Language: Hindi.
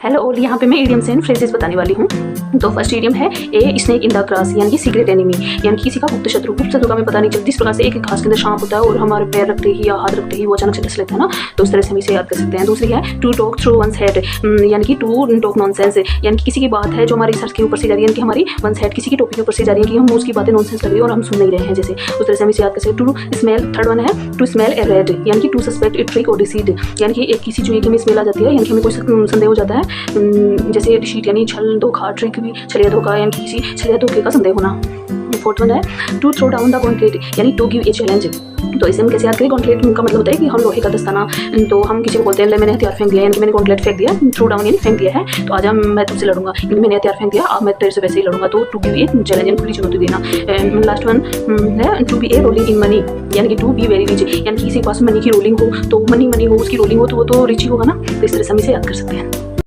हेलो ओली, यहाँ पे मैं इडियम्स एंड फ्रेजेस बताने वाली हूँ। तो फर्स्ट इडियम है a snake in the grass, यानी कि सीक्रेट एनिमी, यानी किसी का गुप्त शत्रु का हमें पता नहीं चलता। जिस प्रकार से एक घास के अंदर सांप होता है और हमारे पैर रखते ही या हाथ रखते ही वो अचानक से डस लेता है ना, तो उस तरह से हम इसे याद कर सकते हैं। दूसरी है to talk through one's head, यानी कि टू टॉक नॉनसेंस, यानी कि किसी की बात है जो हमारे सर के ऊपर से जा रही है, यानी कि हमारी वंस हेड किसी की टॉपिक के ऊपर से जा रही है कि हम उसकी बातें नॉनसेंस लग रही है और हम सुन नहीं रहे हैं, जैसे उस तरह से हम इसे याद कर सकते हैं। टू स्मेल, थर्ड वन है टू स्मेल ए रेड, यानी कि टू सस्पेक्ट ए ट्रिक और डिसीड, यानी कि एक किसी चीज़ में स्मेल आ जाती है, यानी कि हमें कोई संदेह हो जाता है, जैसे डिसीट यानी छल धोखा, ट्रिक भी छलिया धोखा, यानी कि किसी छलिया धोखे का संदेह होना। फोर्थ वन है to throw down the gauntlet, यानी टू गिव ए चैलेंज। तो इसे हम कैसे याद करें? गॉन्टलेट का मतलब होता है कि हम लोहे का दस्ताना, तो हम किसी को बोलते हैं मैंने हथियार फेंक दिया, यानी कि मैंने गॉन्टलेट फेंक दिया। थ्रो डाउन यानी फेंक दिया है, तो आज मैं तुमसे लड़ूंगा, यानी मैंने हथियार फेंक दिया, अब मैं तेरे से वैसे ही लड़ूंगा। तो टू गिव ए चैलेंज, यानी खुली चुनौती देना। लास्ट वन है to be a rolling in money, यानी कि टू बी वेरी रिच, यानी कि किसी के पास मनी की रोलिंग हो, तो मनी हो, उसकी रोलिंग हो तो वो तो रिच ही होगा ना। तो इस तरह से हम इसे याद कर सकते हैं।